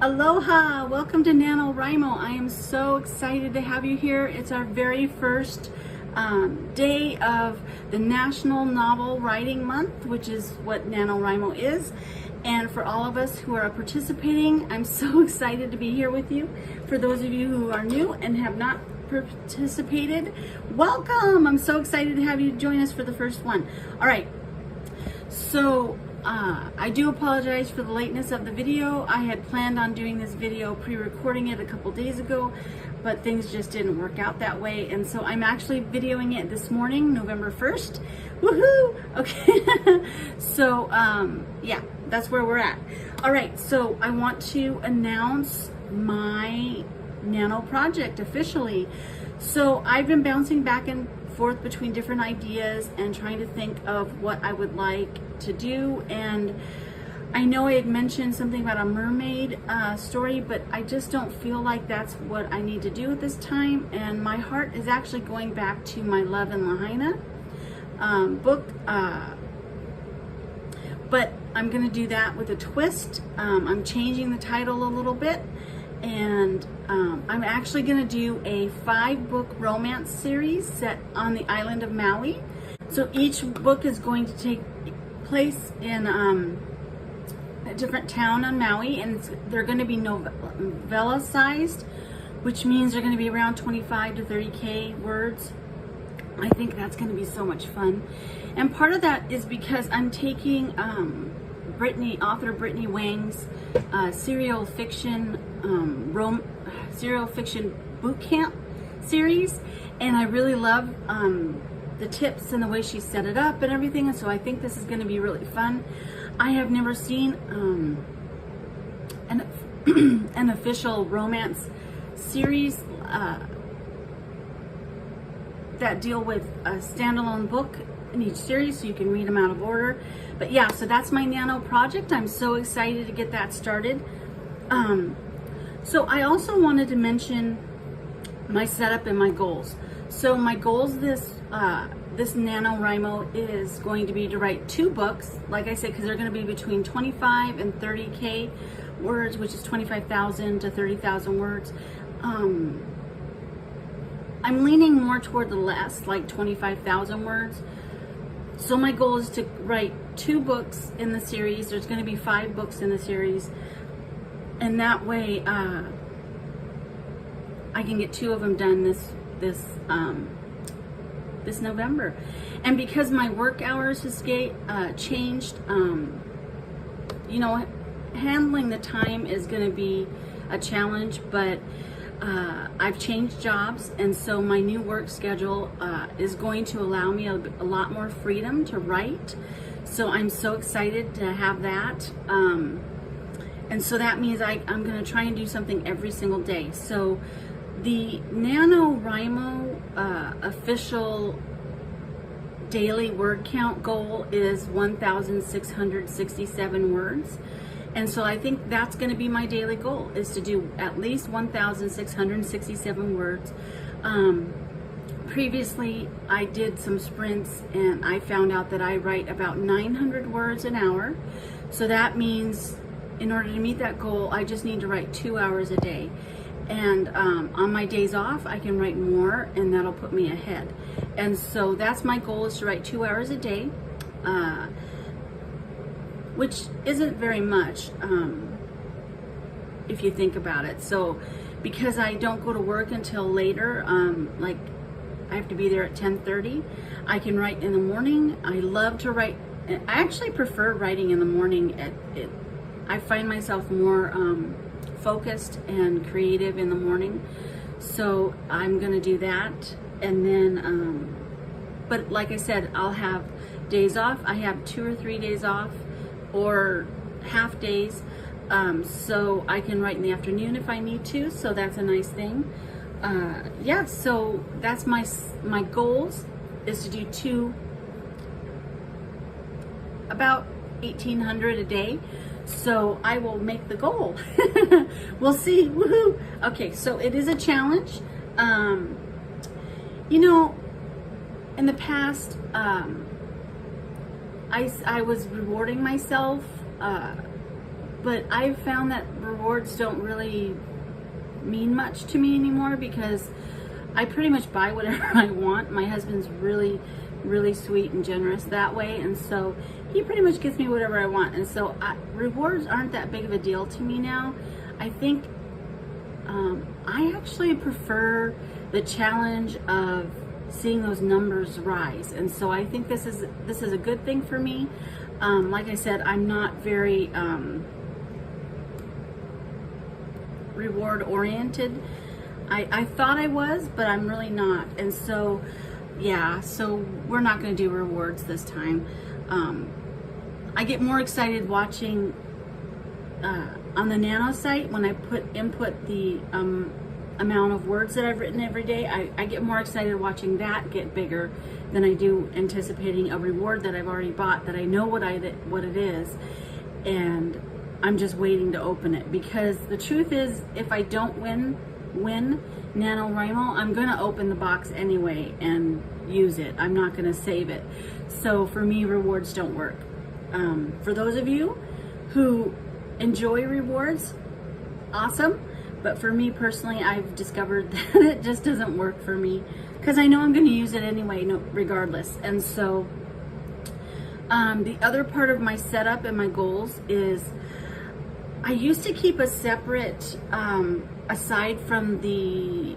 Aloha! Welcome to NaNoWriMo. I am so excited to have you here. It's our very first day of the National Novel Writing Month, which is what NaNoWriMo is. And for all of us who are participating, I'm so excited to be here with you. For those of you who are new and have not participated, welcome! I'm so excited to have you join us for the first one. All right, so I do apologize for the lateness of the video. I had planned on doing this video, pre-recording it a couple days ago, but things just didn't work out that way. And so I'm actually videoing it this morning, November 1st. Woohoo! Okay, so yeah, that's where we're at. All right, so I want to announce my Nano project officially. So I've been bouncing back and forth between different ideas and trying to think of what I would like to do. And I know I had mentioned something about a mermaid story, but I just don't feel like that's what I need to do at this time. And my heart is actually going back to my Love in Lahaina book, but I'm gonna do that with a twist. I'm changing the title a little bit, and I'm actually going to do a 5-book romance series set on the island of Maui. So each book is going to take place in a different town on Maui, and they're going to be novella sized, which means they're going to be around 25 to 30K words. I think that's going to be so much fun. And part of that is because I'm taking author Brittany Wang's serial fiction boot camp series, and I really love the tips and the way she set it up and everything, and so I think this is going to be really fun. I have never seen an official romance series that deal with a standalone book in each series, so you can read them out of order. But yeah, so that's my Nano project. I'm so excited to get that started. So I also wanted to mention my setup and my goals. So my goals this NaNoWriMo is going to be to write 2 books, like I said, because they're going to be between 25 and 30K words, which is 25,000 to 30,000 words. I'm leaning more toward the less, like 25,000 words. So my goal is to write 2 books in the series. There's going to be 5 books in the series, and that way I can get 2 of them done this November. And because my work hours has changed, you know, handling the time is going to be a challenge, but I've changed jobs, and so my new work schedule is going to allow me a lot more freedom to write. So I'm so excited to have that. And so that means I'm going to try and do something every single day. So the NaNoWriMo official daily word count goal is 1,667 words. And so I think that's going to be my daily goal, is to do at least 1,667 words. Previously, I did some sprints, and I found out that I write about 900 words an hour. So that means in order to meet that goal, I just need to write 2 hours a day. And on my days off, I can write more, and that'll put me ahead. And so that's my goal, is to write 2 hours a day. Which isn't very much if you think about it. So because I don't go to work until later, like I have to be there at 10:30, I can write in the morning. I love to write. I actually prefer writing in the morning. I find myself more focused and creative in the morning. So I'm gonna do that. And then, but like I said, I'll have days off. I have 2 or 3 days off, or half days, so I can write in the afternoon if I need to, so that's a nice thing. Yeah, so that's my goals, is to do about 1,800 a day. So I will make the goal. We'll see. Woohoo! Okay, so it is a challenge. You know, in the past, I was rewarding myself but I've found that rewards don't really mean much to me anymore because I pretty much buy whatever I want. My husband's really, really sweet and generous that way, and so he pretty much gets me whatever I want, and so rewards aren't that big of a deal to me now. I think I actually prefer the challenge of seeing those numbers rise, and so I think this is a good thing for me. Like I said, I'm not very reward oriented. I thought I was, but I'm really not, and so yeah, so we're not going to do rewards this time. I get more excited watching on the NaNo site when I input the amount of words that I've written every day. I get more excited watching that get bigger than I do anticipating a reward that I've already bought, that I know what it is, and I'm just waiting to open it. Because the truth is, if I don't win NaNoWriMo, I'm going to open the box anyway and use it. I'm not going to save it. So for me, rewards don't work. For those of you who enjoy rewards, awesome. But for me personally, I've discovered that it just doesn't work for me because I know I'm going to use it anyway, regardless. And so the other part of my setup and my goals is I used to keep a separate, aside from the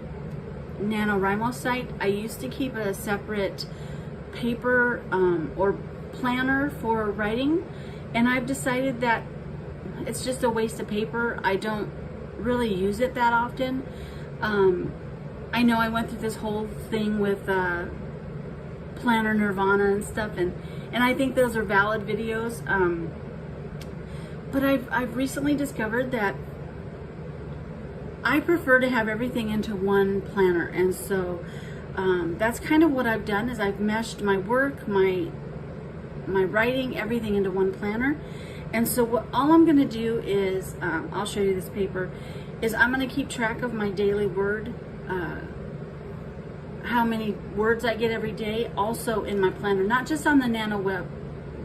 NaNoWriMo site, I used to keep a separate paper or planner for writing, and I've decided that it's just a waste of paper. I don't really use it that often. I know I went through this whole thing with Planner Nirvana and stuff, and I think those are valid videos, but I've recently discovered that I prefer to have everything into one planner, and so that's kind of what I've done. Is I've meshed my work, my writing, everything into one planner. And so all I'm going to do is, I'll show you this paper, is I'm going to keep track of my daily word, how many words I get every day, also in my planner, not just on the NaNo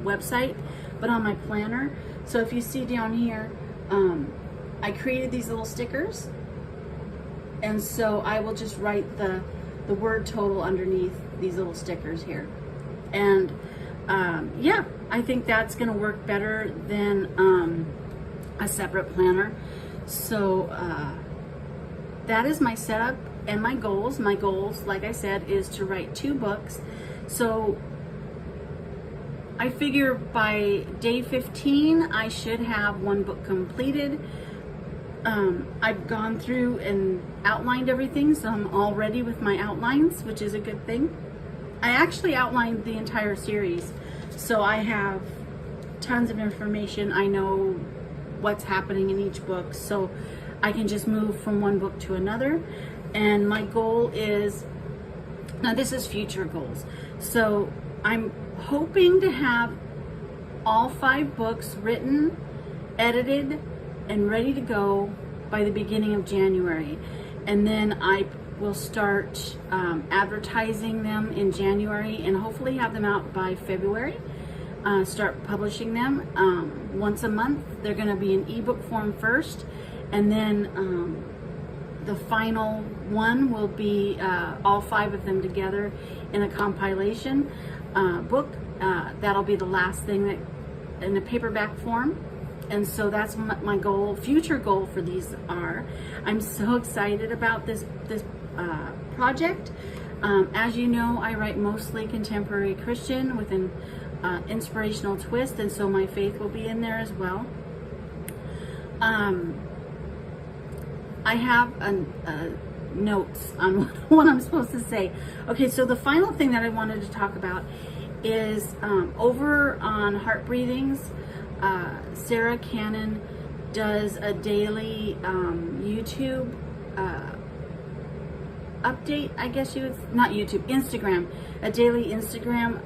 website, but on my planner. So if you see down here, I created these little stickers, and so I will just write the word total underneath these little stickers here. And yeah, I think that's going to work better than a separate planner. So that is my setup and my goals. My goals, like I said, is to write 2 books. So I figure by day 15, I should have 1 book completed. I've gone through and outlined everything, so I'm all ready with my outlines, which is a good thing. I actually outlined the entire series, so I have tons of information. I know what's happening in each book, so I can just move from one book to another. And my goal is, now this is future goals, so I'm hoping to have all 5 books written, edited, and ready to go by the beginning of January. And then I will start advertising them in January and hopefully have them out by February. Start publishing them once a month. They're going to be in ebook form first, and then the final one will be all 5 of them together in a compilation book. That'll be the last thing that in the paperback form. And so that's my goal, future goal for these are. I'm so excited about this project. As you know, I write mostly contemporary Christian with an inspirational twist, and so my faith will be in there as well. I have notes on what I'm supposed to say. Okay, so the final thing that I wanted to talk about is over on Heart Breathings, Sarah Cannon does a daily YouTube update, I guess you would, not YouTube, Instagram, a daily Instagram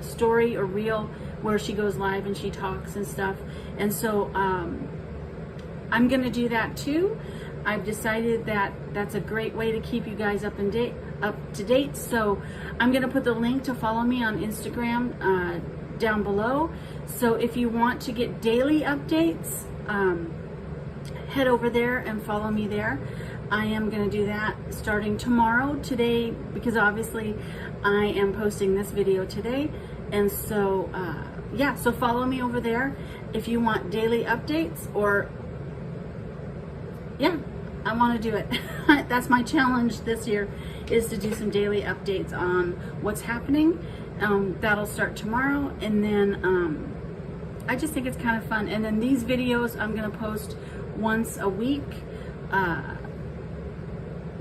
story or reel where she goes live and she talks and stuff. And so I'm gonna do that too. I've decided that that's a great way to keep you guys up to date. So I'm gonna put the link to follow me on Instagram down below. So if you want to get daily updates head over there and follow me there. I am going to do that starting tomorrow. Today, because obviously I am posting this video today, and so yeah, so follow me over there if you want daily updates, or yeah, I want to do it. That's my challenge this year, is to do some daily updates on what's happening. That'll start tomorrow, and then I just think it's kind of fun. And then these videos I'm going to post once a week,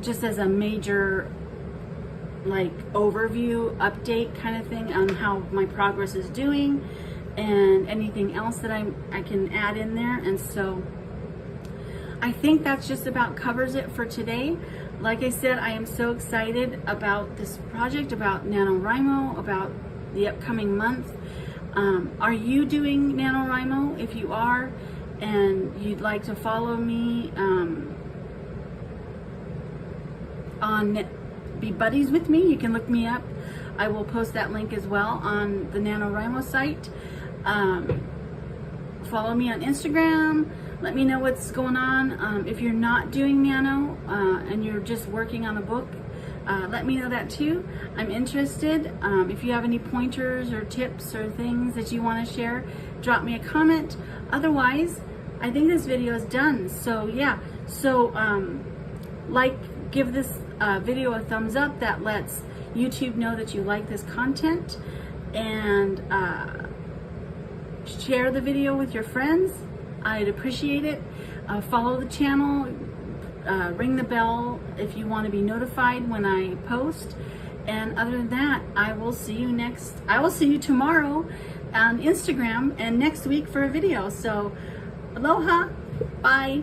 just as a major like overview update kind of thing on how my progress is doing, and anything else that I can add in there. And so I think that's just about covers it for today. Like I said, I am so excited about this project, about NaNoWriMo, about the upcoming month. Are you doing NaNoWriMo? If you are, and you'd like to follow me, be buddies with me, you can look me up. I will post that link as well on the NaNoWriMo site. Follow me on Instagram. Let me know what's going on. If you're not doing Nano and you're just working on a book, let me know that too. I'm interested. If you have any pointers or tips or things that you want to share, drop me a comment. Otherwise, I think this video is done. So yeah, so give this video a thumbs up. That lets YouTube know that you like this content, and share the video with your friends. I'd appreciate it. Follow the channel, ring the bell if you want to be notified when I post. And other than that, I will see you tomorrow on Instagram, and next week for a video. So aloha, bye.